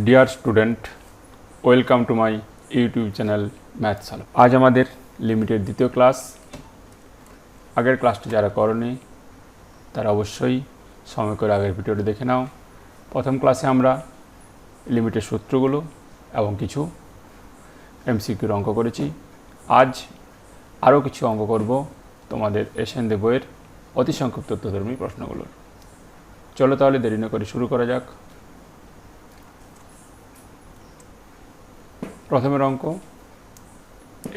Dear student, welcome to my YouTube channel maths আলো। আজ আমাদের লিমিটের দ্বিতীয় ক্লাস। আগের ক্লাসটি যারা করনি তারা অবশ্যই সময় করে আগের ভিডিওটি দেখে নাও। প্রথম ক্লাসে আমরা লিমিটের সূত্রগুলো এবং কিছু এমসিকিউর অঙ্ক করেছি। আজ আরও কিছু অঙ্ক করব তোমাদের এসএনদে বইয়ের অতি সংক্ষিপ্ত তথ্যধর্মী প্রশ্নগুলোর। চলো তাহলে দেরি না করে শুরু করা যাক। প্রথমের অঙ্ক,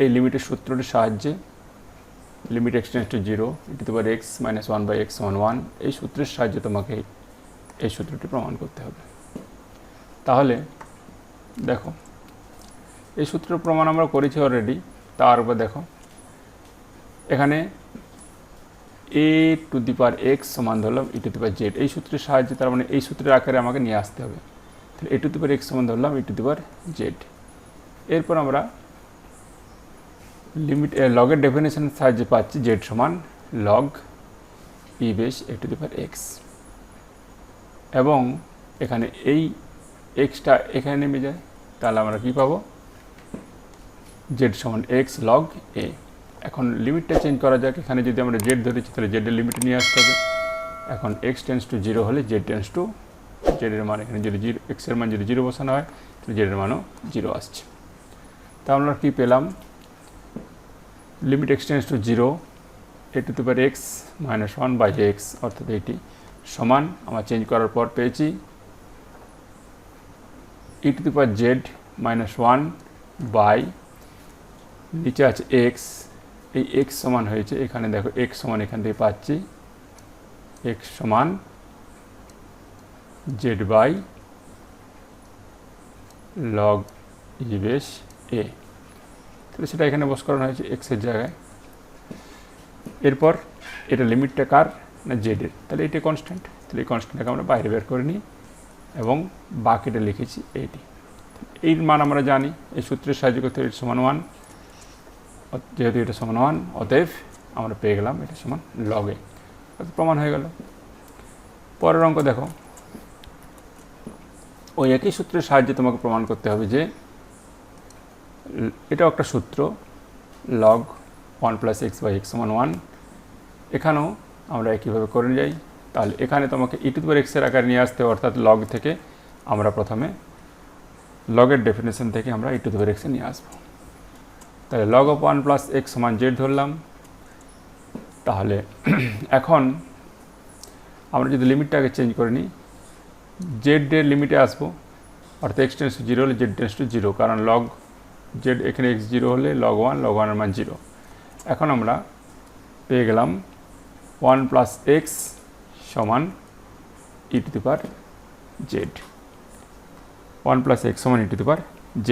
এই লিমিটের সূত্রটির সাহায্যে limit x tends to 0 e⁻x - 1/x = 1 এই সূত্রের সাহায্যে তোমাকে এই সূত্রটি প্রমাণ করতে হবে। তাহলে দেখো, এই সূত্রের প্রমাণ আমরা করেছি অলরেডি। তার উপর দেখো, এখানে a⁻x সমান ধরলাম e⁻z। এই সূত্রের সাহায্যে, তার মানে এই সূত্রের আকারে আমাকে নিয়ে আসতে হবে। তাহলে a⁻x সমান ধরলাম e⁻z। এরপর আমরা লিমিট লগের ডেফিনেশনের সাহায্যে পাচ্ছি z সমান log e বেস a⁻x, এবং এখানে এই এক্সটা এখানে নেমে যায়। তাহলে আমরা কি পাবো? z সমান x log a। এখন লিমিটটা চেঞ্জ করা যাক। এখানে যদি আমরা z ধরেছি তাহলে z এর লিমিট নিয়ে আসতে হবে। এখন x টেন্ডস টু 0 হলে z টেন্ডস টু z এর মান, এখানে যদি x এর মান যদি 0 বসানো হয় তাহলে z এর মানও 0 আসছে। তা আমরা কি পেলাম? Limit x tends to 0 a⁻x - 1/x, অর্থাৎ এটি সমান, আমরা চেঞ্জ করার পর পেয়েছি e⁻z - 1 বাই, নিচে আছে x, এই x সমান হয়েছে, এখানে দেখো x সমান এখান থেকে পাচ্ছি x সমান z by log e base a। তাহলে সেটা এখানে বসকরণ হয়েছে x এর জায়গায়। এরপর এটা লিমিটটা কার? না z এর। তাহলে এটা কনস্ট্যান্ট, তাহলে এই কনস্ট্যান্টটাকে আমরা বাইরে বের করে নিই এবং বাকিটা লিখেছি এইটি। এই মান আমরা জানি, এই সূত্রের সাহায্য করতে এটা সমান 1, যেহেতু এটা সমান 1 অতএব আমরা পেয়ে গেলাম এটা সমান log a। প্রমাণ হয়ে গেল। পরের অঙ্ক দেখো, ওই একই সূত্রের সাহায্যে তোমাকে প্রমাণ করতে হবে যে এটাও একটা সূত্র, log 1 + x/x = 1। এখানেও আমরা একইভাবে করে যাই। তাহলে এখানে তোমাকে e⁻x এর আকারে নিয়ে আসতে, অর্থাৎ log থেকে আমরা প্রথমে লগের ডেফিনেশন থেকে আমরা e⁻x এ নিয়ে আসবো। তাহলে log of 1 + x = z ধরলাম। তাহলে এখন আমরা যদি লিমিটটাকে চেঞ্জ করে নিই, z এর লিমিটে আসবো, অর্থাৎ x টেন্ডস টু 0 হলে z টেন্ডস টু 0, কারণ log z এখানে x 0 হলে log 1 এর মান 0। এখন আমরা পেয়ে গেলাম 1 + x সমান e⁻z, 1 + x সমান e⁻z।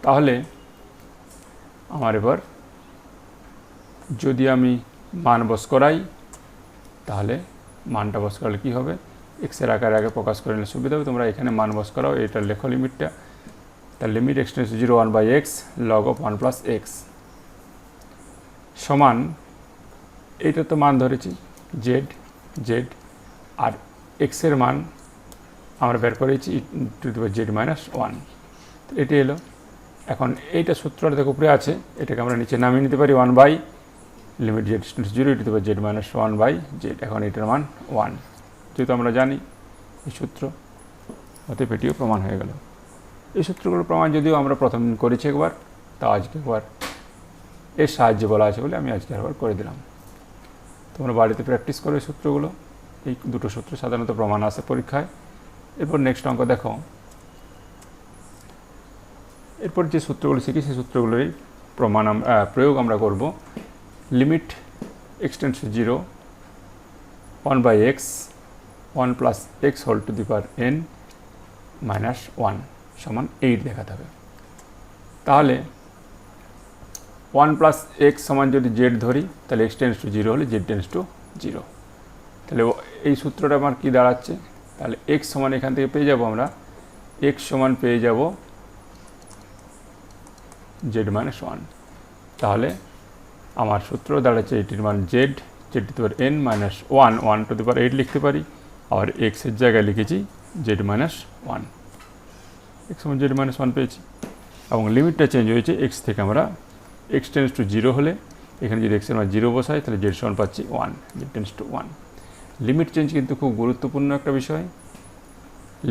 তাহলে আমার এবার যদি আমি মান বস করাই, তাহলে মানটা বস করালে কী হবে? এক্স এর আকারে আগে প্রকাশ করে নিলে সুবিধা হবে। তোমরা এখানে মান বস করাও, এটা লেখো লিমিটটা। তার limit x tends to 0 1/x log of 1 + x সমান, এইটা তো মান ধরেছি z, আর x এর মান আমরা বের করেছি e⁻z - 1, এটি এলো। এখন এইটা সূত্রটা দেখো উপরে আছে, এটাকে আমরা নিচে নামিয়ে নিতে পারি 1 by limit z tends to 0 e⁻z - 1/z। এখন এটার মান 1, যেহেতু আমরা জানি এই সূত্র, অতএব এটিও প্রমাণ হয়ে গেল। এই সূত্রগুলোর প্রমাণ যদিও আমরা প্রথম দিন করেছি একবার, তা আজকে একবার এর সাহায্যে বলা আছে বলে আমি আজকে একবার করে দিলাম। তোমরা বাড়িতে প্র্যাকটিস করো এই সূত্রগুলো। এই দুটো সূত্র সাধারণত প্রমাণ আসে পরীক্ষায়। এরপর নেক্সট অঙ্ক দেখো, এরপর যে সূত্রগুলো শিখি সেই সূত্রগুলোরই প্রয়োগ আমরা করব। Limit x tends to 0 1/x 1 + x whole to the power n - 1 সমান 8 দেখাতে হবে। তাহলে 1 + x সমান যদি z ধরি, তাহলে x টেন্ডস টু 0 হলে z টেন্ডস টু 0। তাহলে এই সূত্রটা আমার কি দাঁড়াচ্ছে? তাহলে x সমান এখান থেকে পেয়ে যাব আমরা, x সমান পেয়ে যাব z - 1। তাহলে আমার সূত্র দাঁড়াচ্ছে এটির মান z, z to the power n - 1 1 to the power 8 লিখতে পারি, আবার এক্সের জায়গায় লিখেছি জেড মাইনাস ওয়ান, এক্স সমান জেড মাইনাস ওয়ান পেয়েছি। এবং লিমিটটা চেঞ্জ হয়েছে, এক্স থেকে আমরা এক্স টেন্স টু জিরো হলে এখানে যদি এক্সের মান জিরো বসাই তাহলে জেড সমান পাচ্ছি one, Z tends to one. Limit change কিন্তু খুব গুরুত্বপূর্ণ একটা বিষয়,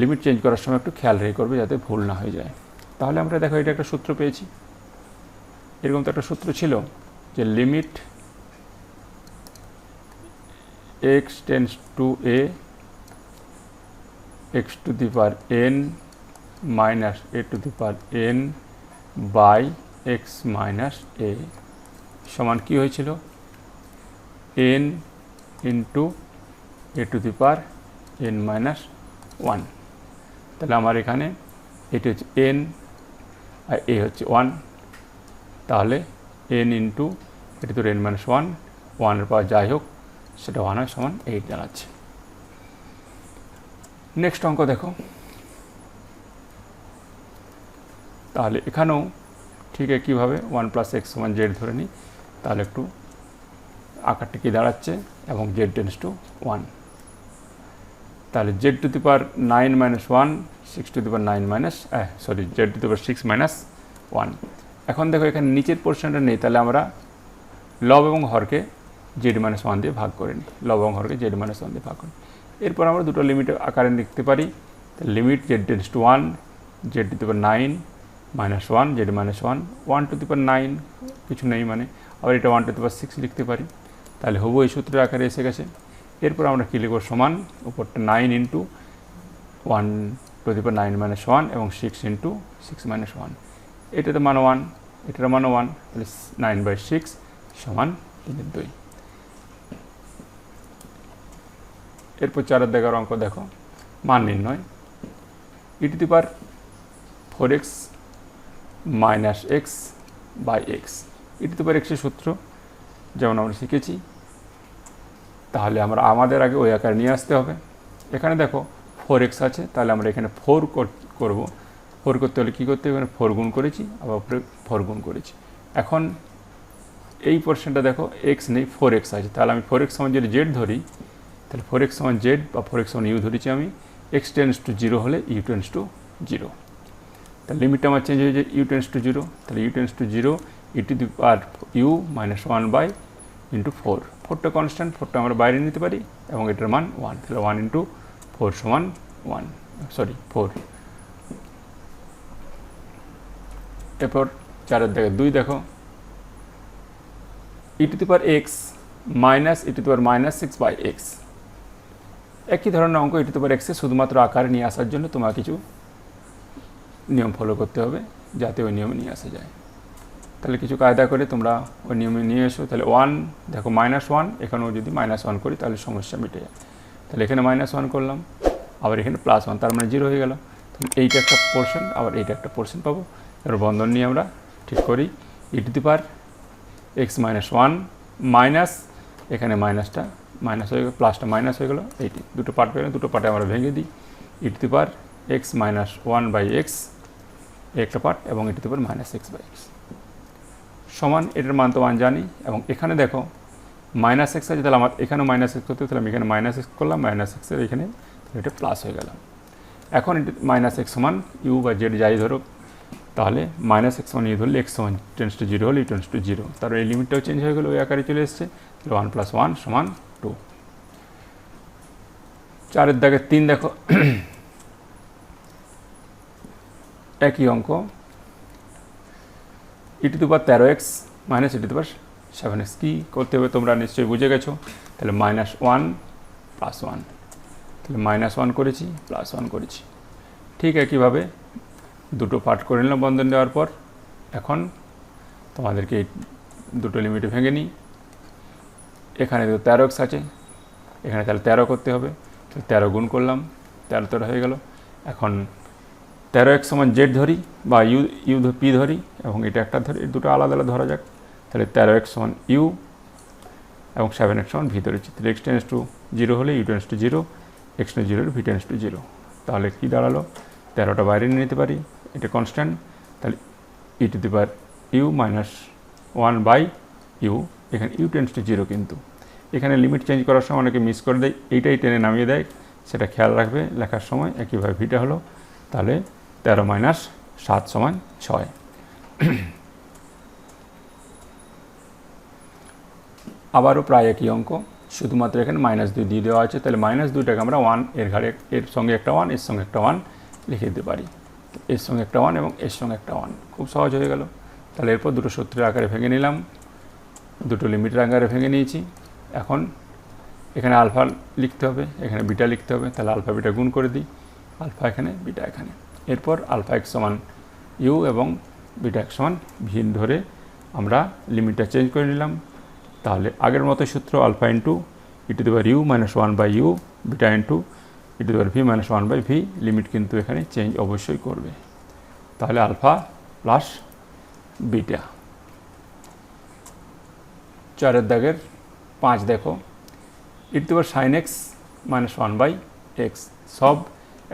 লিমিট চেঞ্জ করার সময় একটু খেয়াল রেখে করবে যাতে ভুল না হয়ে যায়। তাহলে আমরা দেখো এটা একটা সূত্র পেয়েছি, এরকম তো একটা সূত্র ছিল যে limit x tends to a x to the power n minus a to the power n by x minus a সমান কী হয়েছিল, n into a to the power n minus one. তাহলে আমার এখানে এটি হচ্ছে এন আর এ হচ্ছে ওয়ান, তাহলে এন ইন্টু এটি তো এন মাইনাস ওয়ান, ওয়ানের পাওয়ার যাই হোক সেটা ওয়ান হয় সমান 8 দাঁড়াচ্ছে। নেক্সট অঙ্ক দেখো, তাহলে এখানেও ঠিক একইভাবে ওয়ান প্লাস এক্স সমান জেড ধরে নিই, তাহলে একটু আকারটি কী দাঁড়াচ্ছে এবং জেড টেন্স টু ওয়ান, তাহলে Z to the power 9 minus one, 6 two the power 9 minus Z to the power 6 minus one. এখন দেখো এখানে নিচের পোর্শনটা নেই, তাহলে আমরা লব এবং হরকে জেড মাইনাস ওয়ান দিয়ে ভাগ করে নিই, লব এবং হরকে জেড মাইনাস ওয়ান দিয়ে ভাগ করি। এরপর আমরা দুটো লিমিট আকারে লিখতে পারি, limit z tends to one, z to the power 9 minus one, z minus one, 1 to the power 9 কিছু নেই মানে, আবার এটা 1 টু দি পাওয়ার 6 লিখতে পারি, তাহলে হবু এই সূত্রের আকারে এসে গেছে। এরপর আমরা কী লিখব, সমান উপরটা 9 into 1 to the power 9 minus one এবং 6 ইন্টু 6 মাইনাস ওয়ান, এটাতে মান 1, এটার মান 1, তাহলে 9/6 সমান 3/2। এরপর 4 দেখার অঙ্ক দেখো, মান নির্ণয় e to the power 4x minus x by x. E to the power এক্সের সূত্র যেমন আমরা শিখেছি, তাহলে আমরা আমাদের আগে ওই আকারে নিয়ে আসতে হবে। এখানে দেখো 4x আছে, তাহলে আমরা এখানে 4 করব, 4 করতে হলে কী করতে হবে, এখানে 4 গুণ করেছি, আবার উপরে 4 গুণ করেছি। এখন এই পোর্শনটা দেখো এক্স নেই, 4x আছে, তাহলে আমি 4x সমান যদি জেড ধরি, তাহলে 4x সমান জেড বা 4x সমান ইউ ধরেছি আমি, এক্স টেন্স টু জিরো হলে ইউ টেন্স টু জিরো, তাহলে লিমিটটা আমার চেঞ্জ হয়ে যায় ইউ টেন্স টু জিরো, তাহলে U tends to zero E to the power you minus one by into 4, 4টা কনস্ট্যান্ট, 4টা আমরা বাইরে নিতে পারি এবং এটার মান 1, তাহলে 1 ইন্টু 4 সমান 1, সরি 4। এরপর 4 দেখো 2 দেখো, e to the power x minus e to the power minus 6 by x. একই ধরনের অঙ্ক ই টু দি পাওয়ার এক্সে শুধুমাত্র আকারে নিয়ে আসার জন্য তোমার কিছু নিয়ম ফলো করতে হবে যাতে ওই নিয়মে নিয়ে আসা যায়। তাহলে কিছু কায়দা করে তোমরা ওই নিয়মে নিয়ে এসো। তাহলে 1 দেখো -1, এখানেও যদি -1 করি তাহলে সমস্যা মিটে যায়। তাহলে এখানে -1 করলাম, আবার এখানে +1, তার মানে 0 হয়ে গেল। তাহলে এইটা একটা পোর্শন, আবার এইটা একটা পোর্শন পাবো। এবার বন্ধন নিয়ে আমরা ঠিক করি, e to the power x minus 1 minus, এখানে মাইনাসটা মাইনাস হয়ে গেল, প্লাসটা মাইনাস হয়ে গেল, এইটি দুটো পার্ট পেয়ে দুটো পার্টে আমরা ভেঙে দিই। E to the power x minus 1 by x একটা পার্ট এবং e to the power -x by x সমান, এটার মান তো 1 জানি। এবং এখানে দেখো -x আছে, তাহলে আমার এখানেও -x করতে, তাহলে আমি এখানে -x করলাম, -x এর এখানে এটা প্লাস হয়ে গেল। এখন এটা -x সমান ইউ বা জেড যাই ধরো, তাহলে -x সমান ইউ ধরলে x সমান টেন্স টু 0 হলে ইউ টেন্স টু 0, তার এই লিমিটটাও চেঞ্জ হয়ে গেল, ওই আকারে চলে এসছে। তাহলে 1 + 1 সমান 2। 4 দাগে 3 দেখো, একই অঙ্ক, e to the power 13x minus e to the power 7x। কী করতে হবে তোমরা নিশ্চয়ই বুঝে গেছো। তাহলে -1 + 1, তাহলে -1 করেছি +1 করেছি। ঠিক একইভাবে দুটো পার্ট করে নিলাম বন্ধন দেওয়ার পর। এখন তোমাদেরকে এই দুটো লিমিটে ভেঙে নিই। এখানে 13x আছে, এখানে তাহলে 13 করতে হবে, 13 গুণ করলাম, 13 হয়ে গেল। এখন 13x সমান জেড ধরি বা ইউ পি ধরি এবং এটা একটা ধরি, দুটো আলাদা আলাদা ধরা যাক। তাহলে 13x সমান ইউ এবং 7x সমান ভি ধরেছি। তাহলে x টেন্স টু 0 হলে U tends to 0, x tends 0 হলে ভি টেন্স টু 0। তাহলে কী দাঁড়ালো, 13টা বাইরে নিয়ে নিতে পারি, এটা কনস্ট্যান্ট। তাহলে e to the power you minus 1 by u, এখানে ইউ টেন্স টু 0, কিন্তু এখানে লিমিট চেঞ্জ করার সময় অনেকে মিস করে দেয়, এইটাই টেনে নামিয়ে দেয়, সেটা খেয়াল রাখবে লেখার সময়। একইভাবে ভিটা হলো, তাহলে 13 মাইনাস 7 সমান 6। আবারও প্রায় একই অঙ্ক, শুধুমাত্র এখানে -2 দিয়ে দেওয়া আছে। তাহলে -2টাকে আমরা 1 এর ঘাড়ে, এর সঙ্গে একটা 1, এর সঙ্গে একটা 1 লিখে দিতে পারি। এর সঙ্গে একটা 1 এবং এর সঙ্গে একটা 1, খুব সহজ হয়ে গেল। তাহলে এরপর দুটো সূত্রের আকারে ভেঙে নিলাম, দুটো লিমিটের আকারে ভেঙে নিয়েছি। এখন এখানে আলফা লিখতে হবে, এখানে বিটা লিখতে হবে। তাহলে আলফা বিটা গুণ করে দিই, আলফা এখানে বিটা এখানে। এরপর আলফা এক্স সমান ইউ এবং বিটা এক্স সমান ভি ধরে আমরা লিমিটটা চেঞ্জ করে নিলাম। তাহলে আগের মতো সূত্র alpha into e⁻u - 1/u beta into e⁻v - 1/v, limit কিন্তু এখানে চেঞ্জ অবশ্যই করবে। তাহলে আলফা প্লাস বিটা। 4 দাগের 5 দেখো, e⁻sin x - 1/x, সব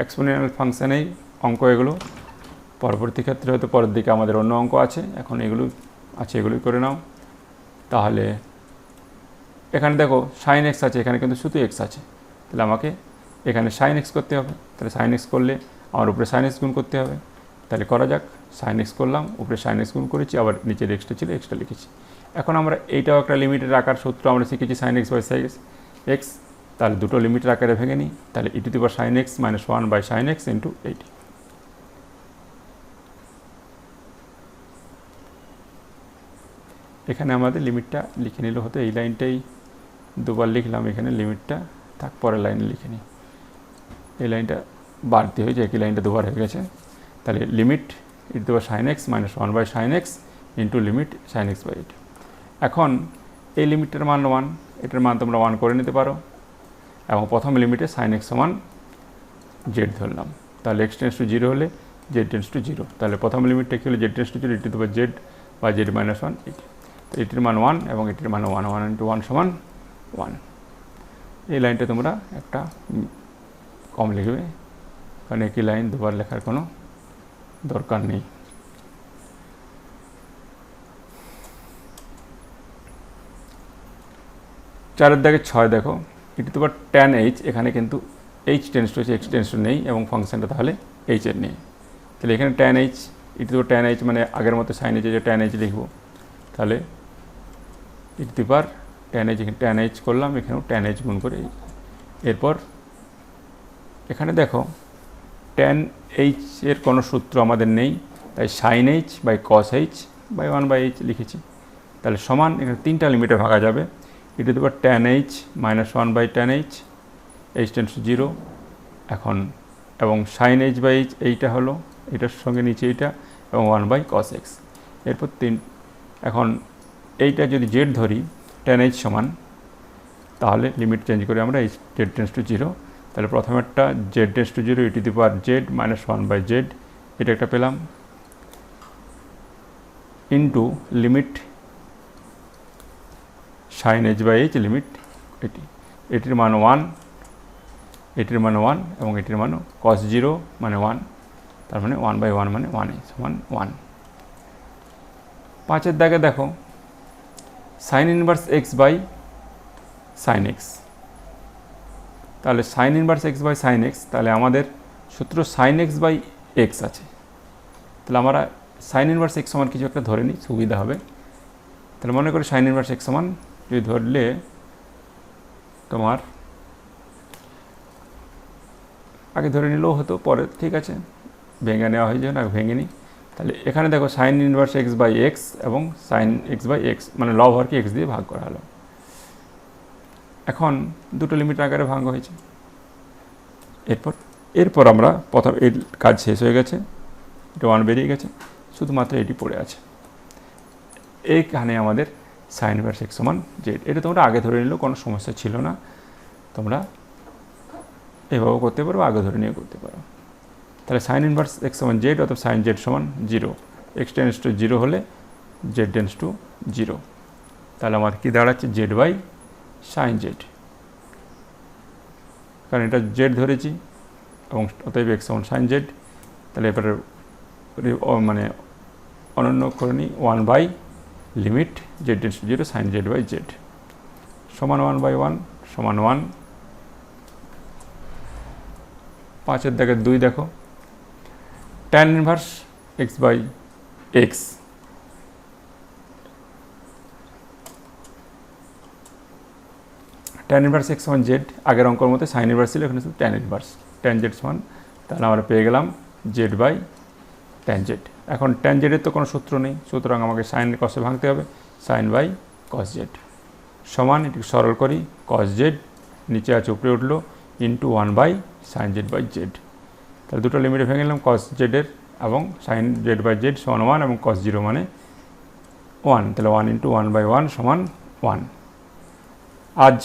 এক্সপোনেনশিয়াল ফাংশানেই অঙ্ক এগুলো। পরবর্তী ক্ষেত্রে হয়তো পরের দিকে আমাদের অন্য অঙ্ক আছে, এখন এগুলো আছে, এগুলোই করে নাও। তাহলে এখানে দেখো sin x আছে, এখানে কিন্তু শুধু x আছে, তাহলে আমাকে এখানে sin x করতে হবে। তাহলে sin x করলে আমার উপরে sin x গুণ করতে হবে। তাহলে করা যাক, sin x করলাম, উপরে sin x গুণ করেছি, আবার নিচের এক্সটা ছিল এক্সটা লিখেছি। এখন আমরা এইটাও একটা লিমিটের আকার সূত্র আমরা শিখেছি, sin x/x। তাহলে দুটো লিমিটের আকারে ভেঙে নিই। তাহলে e⁻sin x - 1/sin x into 80। এখানে আমাদের লিমিটটা লিখে নিলে হতো, এই লাইনটাই দুবার লিখলাম, এখানে লিমিটটা থাক, পরের লাইনে লিখে নিই। এই লাইনটা বাড়তি হয়েছে, একই লাইনটা দুবার হয়ে গেছে। তাহলে limit e⁻sin x - 1/sin x into limit sin x/8। এখন এই লিমিটটার মান 1, এটার মান তোমরা 1 করে নিতে পারো, এবং প্রথম লিমিটে sin x সমান z ধরলাম। তাহলে x টেন্স টু 0 হলে z টেন্স টু 0। তাহলে প্রথম লিমিটটা কি হলো, z টেন্স টু 0 e⁻z বা z - 1, এটি। তো এটির মান 1 এবং এটির মান 1, 1 ইন্টু 1 সমান 1। এই লাইনটা তোমরা একটা কম লিখবে, কারণ একই লাইন দুবার লেখার কোনো দরকার নেই। চারের দাগে 6 দেখো, e⁻tan h, এখানে কিন্তু h tends to x tends to নেই, এবং ফাংশনটা তাহলে h এর নেই। তাহলে এখানে tan h, e⁻tan h মানে আগের মতো sin h যে tan h লিখবো। তাহলে e⁻tan h, tan h করলাম, এখানেও tan h গুণ করে। এরপর এখানে দেখো tan h এর কোনো সূত্র আমাদের নেই, তাই sin h by cos h by 1/h লিখেছি। তাহলে সমান, এখানে 3টা লিমিটে ভাগা যাবে, e⁻tan h - 1/tan h, h tense to 0 এখন, এবং sin h বাই h এইটা হলো, এটার সঙ্গে নিচে এইটা, এবং 1/cos x। এরপর 3, এখন এইটা যদি z ধরি tan h সমান, তাহলে লিমিট চেঞ্জ করে আমরা z টেন্স টু 0। তাহলে প্রথমেরটা z tends to 0 e⁻z - 1/z, এটা একটা পেলাম, into limit sin h/h, limit এটি, এটির মান 1, এটির মান 1 এবং এটির মান cos 0 মানে 1, তার মানে 1/1 মানে 1 সমান 1। 5 দাগে দেখো sin inverse x by sin x। তাহলে sin inverse x by sin x, তাহলে আমাদের সূত্র sin x বাই x আছে। তাহলে আমরা sin ইনভার্স x সমান কিছু একটা ধরে নিই, সুবিধা হবে। তাহলে মনে করি sin ইনভার্স x সমান যদি ধরলে তোমার আগে ধরে নিলেও হতো, পরে ঠিক আছে ভেঙে নেওয়া হয়ে যাবে না, ভেঙে নিই। তাহলে এখানে দেখো sin inverse x by x এবং sin x বাই x মানে লব হরকে x দিয়ে ভাগ করা হলো। এখন দুটো লিমিট আকারে ভাগ হয়েছে। এরপর আমরা প্রথম এর কাজ শেষ হয়ে গেছে, এটা 1 বেরিয়ে গেছে, শুধুমাত্র এটি পড়ে আছে। এইখানে আমাদের sin ইনভার্স x সমান z, এটা তোমরা আগে ধরে নিলেও কোনো সমস্যা ছিল না, তোমরা এভাবেও করতে পারো, আগে ধরে নিয়ে করতে পারো। তাহলে sin ইনভার্স x সমান z, অথবা sin z সমান 0, x টেন্স টু 0 হলে z টেন্স টু 0। তাহলে আমার কি দাঁড়াচ্ছে, z বাই sin z, কারণ এটা z ধরেছি, এবং অতএব x সমান sin z। তাহলে এবারে মানে অনন্য করে নিই, 1 by limit z tends to 0 sin z by z সমান 1/1 সমান 1। 5-এর দাগের 2 দেখো, tan inverse x by X, tan inverse x সমান জেড, আগের অঙ্কের মতো সাইন ইনভার্স ছিল, এখানে tan ইনভার্স, tan জেড সমান, তাহলে আমরা পেয়ে গেলাম জেড বাই tan জেড। এখন tan জেডের তো কোনো সূত্র নেই, সুতরাং আমাকে সাইন কসে ভাঙতে হবে, সাইন বাই কস জেড সমান, এটিকে সরল করি, কস জেড নিচে আছে উপরে উঠলো into 1 by sine Z by Z. তাহলে দুটো লিমিটে ভেঙে নিলাম, কস জেডের এবং সাইন জেড বাই জেড সমান 1 এবং কস 0 মানে 1, তাহলে 1 ইন্টু 1 বাই 1 সমান 1। আজ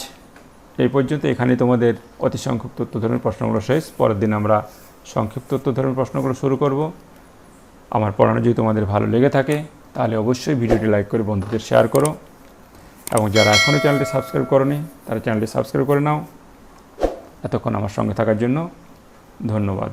এই পর্যন্ত, এখানেই তোমাদের অতি সংক্ষিপ্ত তথ্য ধর্মের প্রশ্নগুলো শেষ। পরের দিন আমরা সংক্ষিপ্ত তথ্য ধর্মের প্রশ্নগুলো শুরু করব। আমার পড়ানো যদি তোমাদের ভালো লেগে থাকে তাহলে অবশ্যই ভিডিওটি লাইক করে বন্ধুদের শেয়ার করো, এবং যারা এখনও চ্যানেলটি সাবস্ক্রাইব করোনি তারা চ্যানেলটি সাবস্ক্রাইব করে নাও। এতক্ষণ আমার সঙ্গে থাকার জন্য ধন্যবাদ।